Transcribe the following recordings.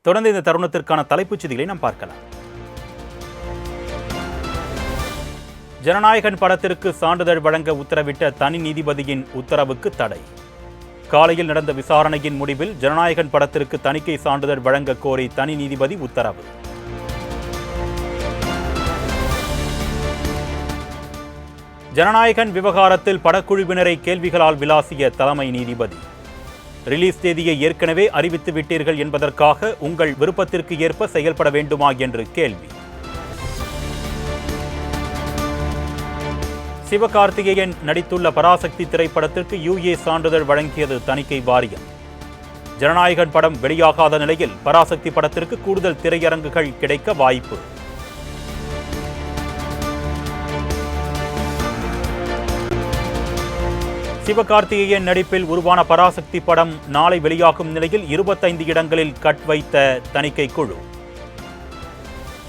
தொடர்ந்து இந்த தருணத்திற்கான தலைப்புச் செய்திகளை நாம் பார்க்கலாம். ஜனநாயகன் படத்திற்கு சான்றிதழ் வழங்க உத்தரவிட்ட தனி நீதிபதியின் உத்தரவுக்கு தடை. காலையில் நடந்த விசாரணையின் முடிவில் ஜனநாயகன் படத்திற்கு தணிக்கை சான்றிதழ் வழங்க கோரி தனி நீதிபதி உத்தரவு. ஜனநாயகன் விவகாரத்தில் படக்குழுவினரை கேள்விகளால் விளாசிய தலைமை நீதிபதி. ரிலீஸ் தேதியை ஏற்கனவே அறிவித்து விட்டீர்கள் என்பதற்காக உங்கள் விருப்பத்திற்கு ஏற்ப செயல்பட வேண்டுமா என்று கேள்வி. சிவகார்த்திகேயன் நடித்துள்ள பராசக்தி திரைப்படத்திற்கு UA சான்றிதழ் வழங்கியது தணிக்கை வாரியம். ஜனநாயகன் படம் வெளியாகாத நிலையில் பராசக்தி படத்திற்கு கூடுதல் திரையரங்குகள் கிடைக்க வாய்ப்பு. சிவகார்த்திகேயன் நடிப்பில் உருவான பராசக்தி படம் நாளை வெளியாகும் நிலையில் 25 இடங்களில் கட் வைத்த தணிக்கை குழு.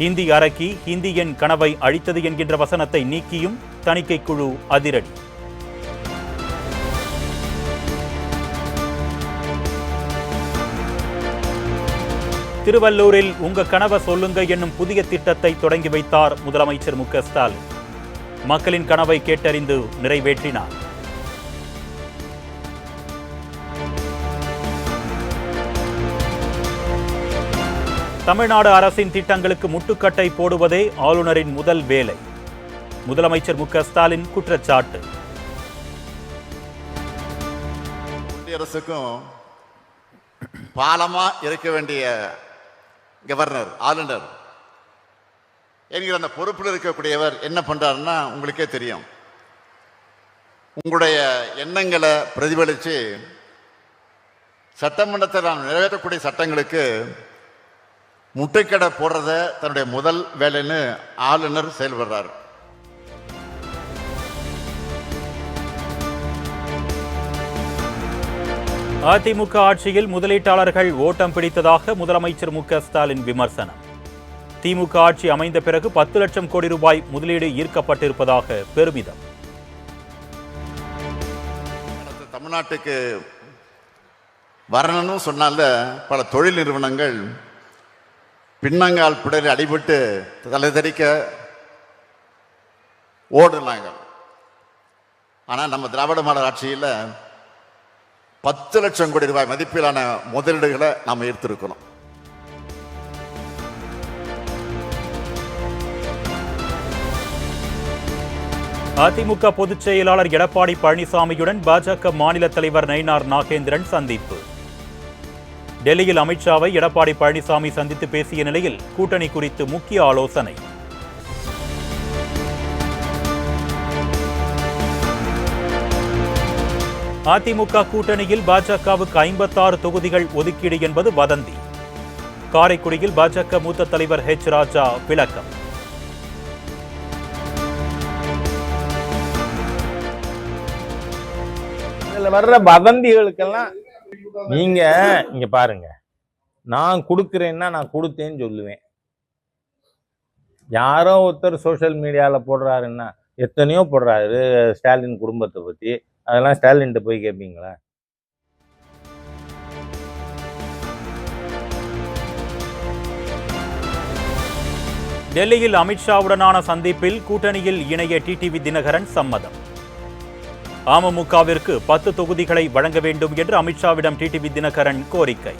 ஹிந்தி அரக்கி ஹிந்தியின் கனவை அழித்தது என்கின்ற வசனத்தை நீக்கியும் தணிக்கை குழு அதிரடி. திருவள்ளூரில் உங்க கனவை சொல்லுங்க என்னும் புதிய திட்டத்தை தொடங்கி வைத்தார் முதலமைச்சர் மு.க. ஸ்டாலின். மக்களின் கனவை கேட்டறிந்து நிறைவேற்றினார். தமிழ்நாடு அரசின் திட்டங்களுக்கு முட்டுக்கட்டை போடுவதே ஆளுநரின் முதல் வேலை. முதலமைச்சர் மு.க. ஸ்டாலின் குற்றச்சாட்டு. ஒன்றிய அரசுக்கும் பாலமா இருக்க வேண்டிய கவர்னர், ஆளுநர் என்கிற அந்த பொறுப்பில் இருக்கக்கூடியவர் என்ன பண்றாருன்னா உங்களுக்கே தெரியும். உங்களுடைய எண்ணங்களை பிரதிபலித்து சட்டமன்றத்தில் நாம் நிறைவேற்றக்கூடிய சட்டங்களுக்கு முட்டைக்கடை போடுறத தன்னுடைய முதல் வேலைன்னு ஆளுநர் செயல்படுறார். அதிமுக ஆட்சியில் முதலீட்டாளர்கள் ஓட்டம் பிடித்ததாக முதலமைச்சர் மு.க. ஸ்டாலின் விமர்சனம். திமுக ஆட்சி அமைந்த பிறகு 10 லட்சம் கோடி ரூபாய் முதலீடு ஈர்க்கப்பட்டிருப்பதாக பெருமிதம். தமிழ்நாட்டுக்கு வரணும்னு சொன்னால பல தொழில் நிறுவனங்கள் பின்னங்கால் பிடரில் அடிபட்டு தலைதறிக்க ஓடுனாங்க. ஆனால் நம்ம திராவிட மாடல் ஆட்சியில் 10 லட்சம் கோடி ரூபாய் மதிப்பிலான முதலீடுகளை நாம் ஈர்த்திருக்கிறோம். அதிமுக பொதுச் செயலாளர் எடப்பாடி பழனிசாமியுடன் பாஜக மாநில தலைவர் நயினார் நாகேந்திரன் சந்திப்பு. டெல்லியில் அமித்ஷாவை எடப்பாடி பழனிசாமி சந்தித்து பேசிய நிலையில் கூட்டணி குறித்து முக்கிய ஆலோசனை. அதிமுக கூட்டணியில் பாஜகவுக்கு 56 தொகுதிகள் ஒதுக்கீடு என்பது வதந்தி. காரைக்குடியில் பாஜக மூத்த தலைவர் H. ராஜா விளக்கம். இதுல வர்ற வதந்திகளுக்கெல்லாம் நீங்க இங்க பாருங்க, நான் கொடுக்குறேன்னா நான் கொடுத்தேன்னு சொல்லுவேன். யாரோ ஒருத்தர் சோசியல் மீடியாவில் போடுறாருன்னா எத்தனையோ போடுறாரு ஸ்டாலின் குடும்பத்தை பற்றி, அதெல்லாம் ஸ்டாலின்கிட்ட போய் கேட்பீங்களா? டெல்லியில் அமித்ஷாவுடனான சந்திப்பில் கூட்டணியில் இணைய டிடிவி தினகரன் சம்மதம். அமமுகவிற்கு 10 தொகுதிகளை வழங்க வேண்டும் என்று அமித்ஷாவிடம் டிடிவி தினகரன் கோரிக்கை.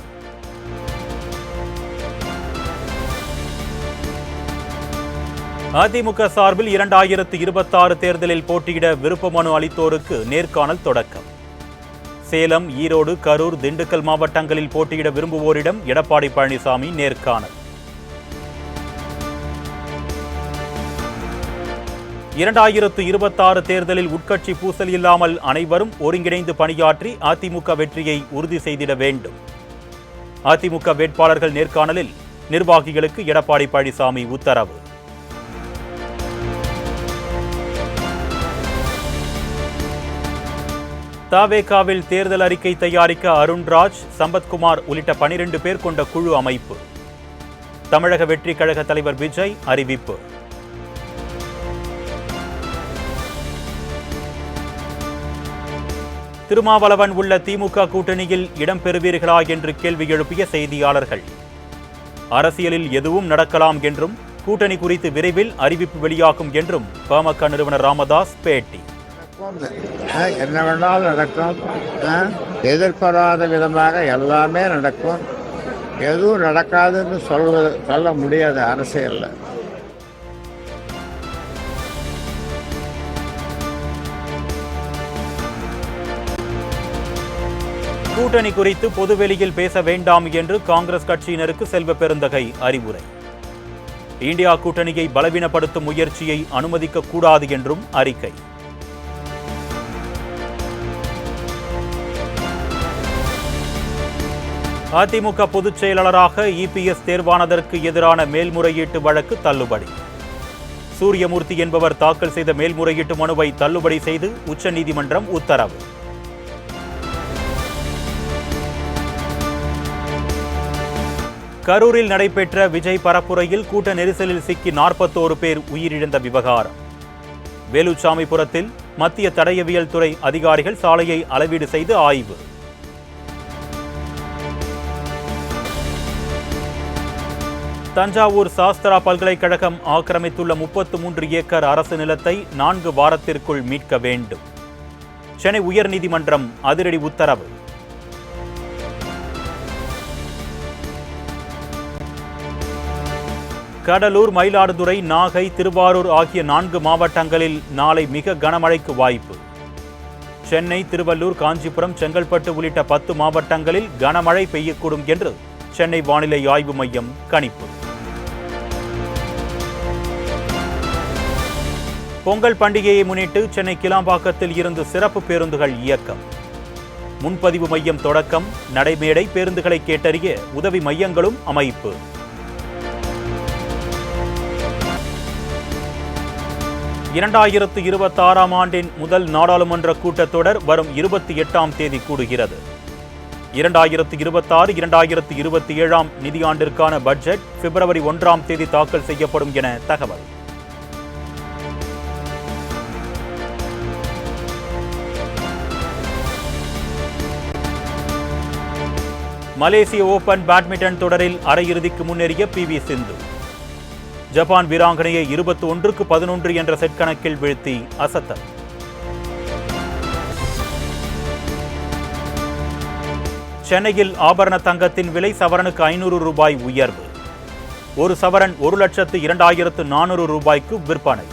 அதிமுக சார்பில் 2026 தேர்தலில் போட்டியிட விருப்ப மனு அளித்தோருக்கு நேர்காணல் தொடக்கம். சேலம், ஈரோடு, கரூர், திண்டுக்கல் மாவட்டங்களில் போட்டியிட விரும்புவோரிடம் எடப்பாடி பழனிசாமி நேர்காணல். 2026 தேர்தலில் உட்கட்சி பூசல் இல்லாமல் அனைவரும் ஒருங்கிணைந்து பணியாற்றி அதிமுக வெற்றியை உறுதி செய்திட வேண்டும். அதிமுக வேட்பாளர்கள் நேர்காணலில் நிர்வாகிகளுக்கு எடப்பாடி பழனிசாமி உத்தரவு. தவேகாவில் தேர்தல் அறிக்கை தயாரிக்க அருண்ராஜ், சம்பத்குமார் உள்ளிட்ட 12 பேர் கொண்ட குழு அமைப்பு. தமிழக வெற்றி கழக தலைவர் விஜய் அறிவிப்பு. திருமாவளவன் உள்ள திமுக கூட்டணியில் இடம்பெறுவீர்களா என்று கேள்வி எழுப்பிய செய்தியாளர்கள். அரசியலில் எதுவும் நடக்கலாம் என்றும் கூட்டணி குறித்து விரைவில் அறிவிப்பு வெளியாகும் என்றும் பாமக நிறுவனர் ராமதாஸ் பேட்டி. என்ன வேணாலும் நடக்கும். எதிர்பாராத விதமாக எல்லாமே நடக்கும். எதுவும் நடக்காதுன்னு சொல்ல முடியாது அரசியல்ல. கூட்டணி குறித்து பொதுவெளியில் பேச வேண்டாம் என்று காங்கிரஸ் கட்சியினருக்கு செல்வ பெருந்தகை அறிவுரை. இந்தியா கூட்டணியை பலவீனப்படுத்தும் முயற்சியை அனுமதிக்க கூடாது என்றும் அறிக்கை. அதிமுக பொதுச் செயலாளராக இபிஎஸ் தேர்வானதற்கு எதிரான மேல்முறையீட்டு வழக்கு தள்ளுபடி. சூரியமூர்த்தி என்பவர் தாக்கல் செய்த மேல்முறையீட்டு மனுவை தள்ளுபடி செய்து உச்சநீதிமன்றம் உத்தரவு. கரூரில் நடைபெற்ற விஜய் பரப்புரையில் கூட்ட நெரிசலில் சிக்கி 41 பேர் உயிரிழந்த விவகாரம். வேலுச்சாமிபுரத்தில் மத்திய தடயவியல் துறை அதிகாரிகள் சாலையை அளவீடு செய்து ஆய்வு. தஞ்சாவூர் சாஸ்திரா பல்கலைக்கழகம் ஆக்கிரமித்துள்ள 33 ஏக்கர் அரசு நிலத்தை 4 வாரத்திற்குள் மீட்க வேண்டும். சென்னை உயர்நீதிமன்றம் அதிரடி உத்தரவு. கடலூர், மயிலாடுதுறை, நாகை, திருவாரூர் ஆகிய 4 மாவட்டங்களில் நாளை மிக கனமழைக்கு வாய்ப்பு. சென்னை, திருவள்ளூர், காஞ்சிபுரம், செங்கல்பட்டு உள்ளிட்ட 10 மாவட்டங்களில் கனமழை பெய்யக்கூடும் என்று சென்னை வானிலை ஆய்வு மையம் கணிப்பு. பொங்கல் பண்டிகையை முன்னிட்டு சென்னை கிளாம்பாக்கத்தில் இருந்து சிறப்பு பேருந்துகள் இயக்கம். முன்பதிவு மையம் தொடக்கம். நடைமேடை பேருந்துகளை கேட்டறிய உதவி மையங்களும் அமைப்பு. இரண்டாயிரத்து 26ஆம் ஆண்டின் முதல் நாடாளுமன்ற கூட்டத்தொடர் வரும் 28ஆம் தேதி கூடுகிறது. 2026-2027ஆம் நிதியாண்டிற்கான பட்ஜெட் பிப்ரவரி 1ஆம் தேதி தாக்கல் செய்யப்படும் என தகவல். மலேசிய ஓபன் பேட்மிண்டன் தொடரில் அரையிறுதிக்கு முன்னேறிய PV சிந்து. ஜப்பான் வீராங்கனையை 21-11 என்ற செட் கணக்கில் வீழ்த்தி அசத்தல். சென்னையில் ஆபரண தங்கத்தின் விலை சவரனுக்கு 500 ரூபாய் உயர்வு. ஒரு சவரன் 1,02,400 ரூபாய்க்கு விற்பனை.